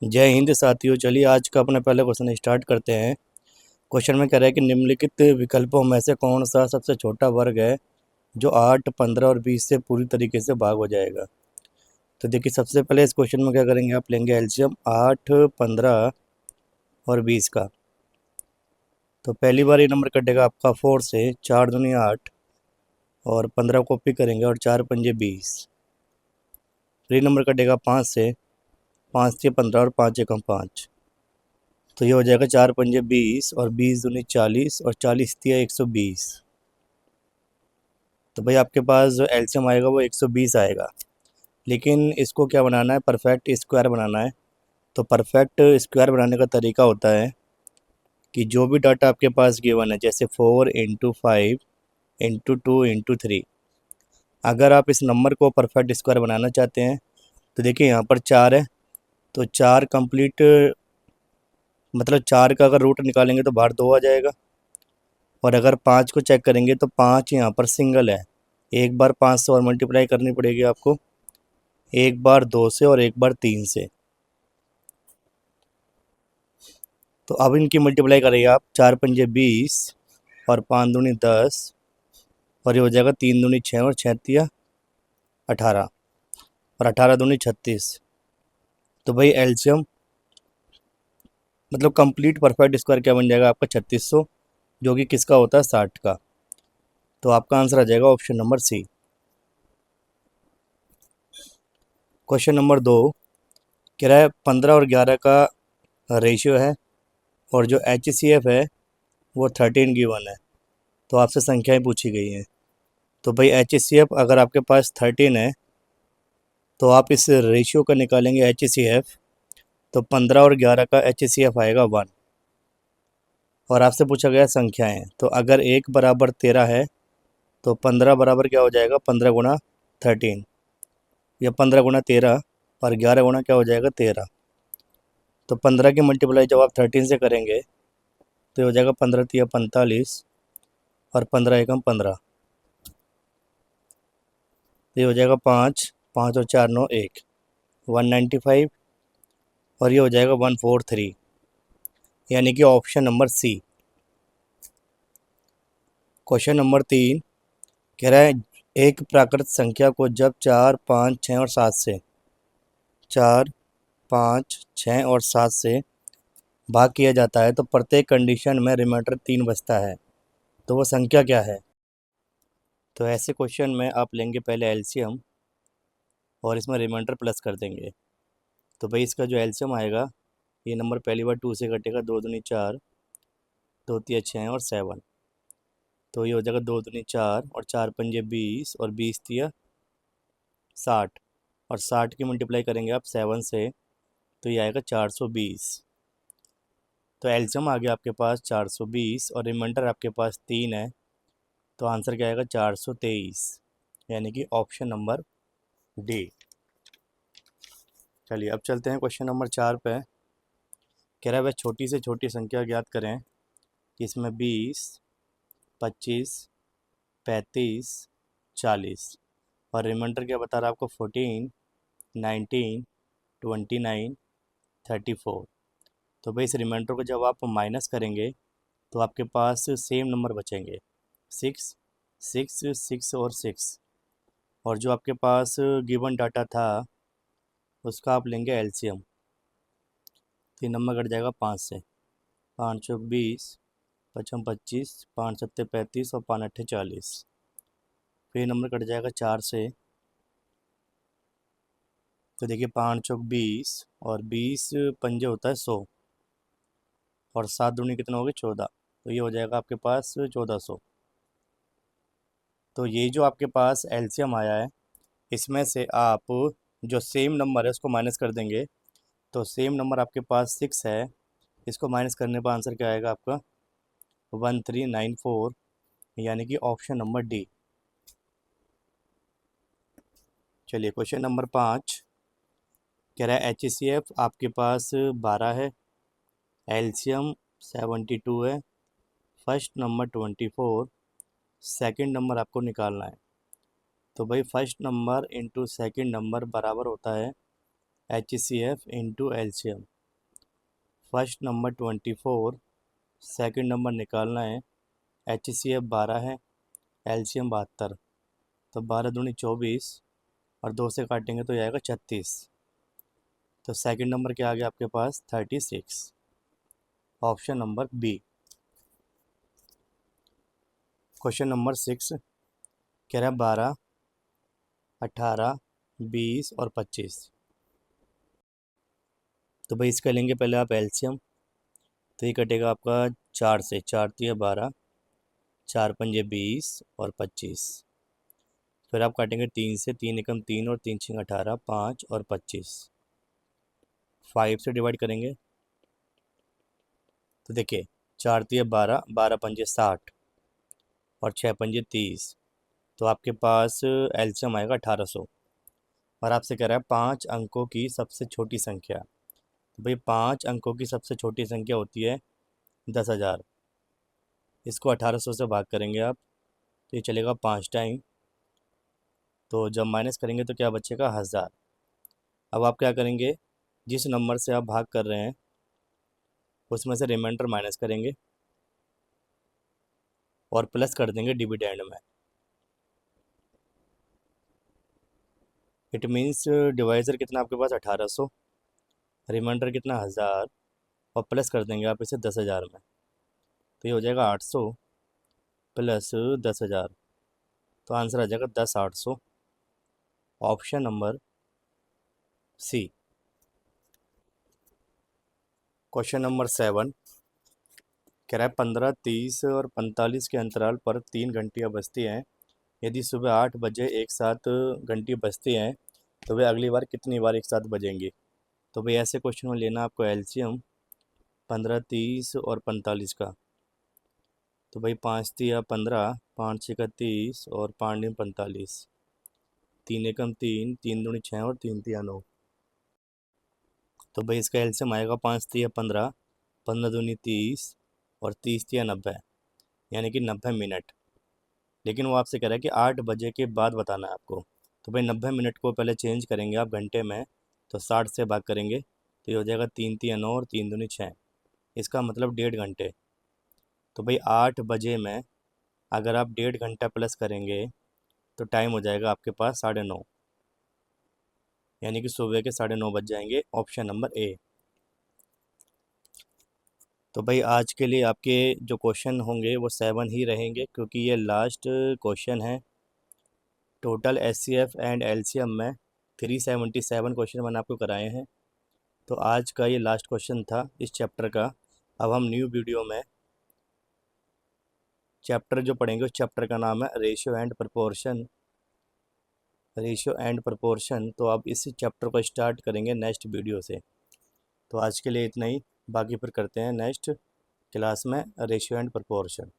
जय हिंद साथियों। चलिए आज का अपना पहला क्वेश्चन स्टार्ट करते हैं। क्वेश्चन में कह रहा है कि निम्नलिखित विकल्पों में से कौन सा सबसे छोटा वर्ग है जो 8, 15 और 20 से पूरी तरीके से भाग हो जाएगा। तो देखिए सबसे पहले इस क्वेश्चन में क्या करेंगे, आप लेंगे एलसीएम 8, 15 और 20 का। तो पहली बार ये नंबर कटेगा आपका 4 से, 4 दूनी 8 और 15 कॉपी करेंगे और 4 पंजे 20। फिर ये नंबर कटेगा 5 से, 5 से 15 और 5 एकम 5। तो ये हो जाएगा 4 पंजे 20 और 20 दूनी 40 और 40 दिया 120। तो भाई आपके पास जो एलसीएम आएगा वो 120 आएगा। लेकिन इसको क्या बनाना है, परफेक्ट स्क्वायर बनाना है। तो परफेक्ट स्क्वायर बनाने का तरीका होता है कि जो भी डाटा आपके पास गिवन है, जैसे 4 × 5 × 2 × 3, अगर आप इस नंबर को परफेक्ट स्क्वायर बनाना चाहते हैं तो देखिए यहाँ पर 4 है। तो 4 कंप्लीट, मतलब 4 का अगर रूट निकालेंगे तो बाहर 2 आ जाएगा। और अगर 5 को चेक करेंगे तो 5 यहाँ पर सिंगल है। एक बार 5 से और मल्टीप्लाई करनी पड़ेगी आपको, एक बार 2 से और एक बार 3 से। तो अब इनकी मल्टीप्लाई करेंगे आप, 4 पंजे 20 और 5 दूनी 10 और ये हो जाएगा 3 दूनी 6 और 6 तिया 18 और 18 दूनी 36। तो भाई एलसीएम मतलब कंप्लीट परफेक्ट स्क्वायर क्या बन जाएगा आपका 3600, जो कि किसका होता है, 60 का। तो आपका आंसर आ जाएगा option number C. Question number 2 कह रहा है 15 और 11 का रेशियो है और जो HCF है वो 13 गिवन है। तो आपसे संख्याएं पूछी गई हैं। तो भाई HCF अगर आपके पास 13 है तो आप इस रेशियो का निकालेंगे HCF। तो 15 और 11 का HCF आएगा 1। और आपसे पूछा गया संख्याएं, तो अगर 1 बराबर 13 है तो 15 बराबर क्या हो जाएगा, 15 गुणा 13, या 15 गुणा 13 और 11 गुणा क्या हो जाएगा 13। तो 15 की मल्टीप्लाई जब आप 13 से करेंगे तो ये हो जाएगा 15 तिया 45 और 15 एकम 15। ये हो जाएगा 5, 5 और 4 9 1, 195 और ये हो जाएगा 143, यानी कि option number C. Question number 3 कह रहा है एक प्राकृत संख्या को जब 4, 5, 6 और 7 से, 4, 5, 6 और 7 से भाग किया जाता है तो प्रत्येक कंडीशन में रिमाइंडर 3 बचता है। तो वो संख्या क्या है। तो ऐसे क्वेश्चन में आप लेंगे पहले एलसीएम और इसमें रिमाइंडर प्लस कर देंगे। तो भाई इसका जो एलसीएम आएगा, ये नंबर पहली बार 2 से कटेगा, 2 दूनी 4, 2 तिया 6 और 7। तो ये हो जाएगा 2 दूनी 4 और 4 पंजे 20 और 20 तिया 60 और 60 की मल्टीप्लाई करेंगे आप 7 से तो ये आएगा 420। तो एलसीएम आ गया आपके पास 420 और रिमाइंडर आपके पास 3 है। तो आंसर क्या आएगा 423, यानी कि ऑप्शन नंबर डी। चलिए अब चलते हैं क्वेश्चन नंबर 4 पे। कह रहा है वह छोटी से छोटी संख्या ज्ञात करें कि इसमें 20, 25, 35, 40 और रिमाइंडर क्या बता रहा है आपको 14, 19, 29, 34। तो भाई इस रिमाइंडर को जब आप माइनस करेंगे तो आपके पास सेम नंबर बचेंगे, 6, 6, 6 और 6। और जो आपके पास गिवन डाटा था उसका आप लेंगे एलसीएम। 3 नंबर कट जाएगा 5 से, 5 चौक 20, 5 25, 5 सत्ते 35 और 5 अट्ठे 40। फिर नंबर कट जाएगा 4 से। तो देखिए 5 चौक 20 और 20 पंजे होता है 100 और 7 दूनी कितना होगी 14। तो ये हो जाएगा आपके पास 1400। तो ये जो आपके पास एलसीएम आया है इसमें से आप जो सेम नंबर है उसको माइनस कर देंगे। तो सेम नंबर आपके पास 6 है, इसको माइनस करने पर आंसर क्या आएगा आपका 1394, यानी कि ऑप्शन नंबर डी। चलिए क्वेश्चन नंबर 5 कह रहा है HCF आपके पास 12 है, एलसीएम 72 है, फर्स्ट नंबर 24, सेकंड नंबर आपको निकालना है। तो भाई first number into second number बराबर होता है HCF into LCM। First number 24, second number निकालना है। HCF 12 है, LCM 72। तो 12 दूनी 24 और 2 से काटेंगे तो ये आएगा 36। तो सेकंड नंबर क्या आ गया आपके पास 36, option number B. Question number 6 कह रहा है 12, 18, 20 और 25। तो भाई इसका लेंगे पहले आप एलसीएम। तो ये कटेगा आपका 4 से, 4 3 12, 4 पंजे 20 और 25। फिर आप काटेंगे 3 से, 3 एकम 3 और 3 6 18, 5 और 25। 5 से डिवाइड करेंगे तो देखिए 4 3 12, 12 पंजे 60 और 6 पंजे 30। तो आपके पास एलसीएम आएगा 1800। और आपसे कह रहा है 5 अंकों की सबसे छोटी संख्या। तो भाई 5 अंकों की सबसे छोटी संख्या होती है 10,000। इसको 1800 से भाग करेंगे आप तो ये चलेगा 5 टाइम। तो जब माइनस करेंगे तो क्या बचेगा 1000। अब आप क्या करेंगे, जिस नंबर से आप भाग कर रहे हैं उसमें से रिमाइंडर माइनस करेंगे और प्लस कर देंगे डिविडेंड में। इट मीन्स डिवाइज़र कितना आपके पास 1800, रिमाइंडर कितना 1000 और प्लस कर देंगे आप इसे 10,000 में। तो ये हो जाएगा 800 प्लस 10,000। तो आंसर आ जाएगा 10,800, option number C. Question number 7 कह रहा है 15, 30 और 45 के अंतराल पर 3 घंटियाँ बजती हैं। यदि सुबह 8 बजे एक साथ घंटी बजती हैं तो वे अगली बार कितनी बार एक साथ बजेंगी। तो भाई ऐसे क्वेश्चन में लेना आपको एलसीएम 15, 30 और 45 का। तो भाई 5 तिया 15, 5 छः 30 और 5 दूनी 45, 3 एकम 3, 3 दूनी 6 और 3 तिया 9। तो भाई इसका एलसीएम आएगा 5 तिया 15, 15 दूनी 30 और 30 तिया 90, यानी कि 90 मिनट। लेकिन वो आपसे कह रहा है कि 8 बजे के बाद बताना है आपको। तो भाई 90 मिनट को पहले चेंज करेंगे आप घंटे में, तो 60 से भाग करेंगे तो ये हो जाएगा 3 तिया 9 और 3 दूनी 6। इसका मतलब 1.5 घंटे। तो भाई 8 बजे में अगर आप 1.5 घंटा प्लस करेंगे तो टाइम हो जाएगा आपके पास 9:30, यानी कि सुबह के 9:30 बज जाएंगे, ऑप्शन नंबर ए। तो भाई आज के लिए आपके जो क्वेश्चन होंगे वो 7 ही रहेंगे क्योंकि ये लास्ट क्वेश्चन है। टोटल एचसीएफ एंड एलसीएम में 377 क्वेश्चन मैंने आपको कराए हैं। तो आज का ये लास्ट क्वेश्चन था इस चैप्टर का। अब हम न्यू वीडियो में चैप्टर जो पढ़ेंगे उस चैप्टर का नाम है ratio and proportion. Ratio and proportion, तो अब इसी चैप्टर को स्टार्ट करेंगे नेक्स्ट वीडियो से। तो आज के लिए इतना ही, बाकी फिर करते हैं नेक्स्ट क्लास में रेशियो एंड प्रपोर्शन।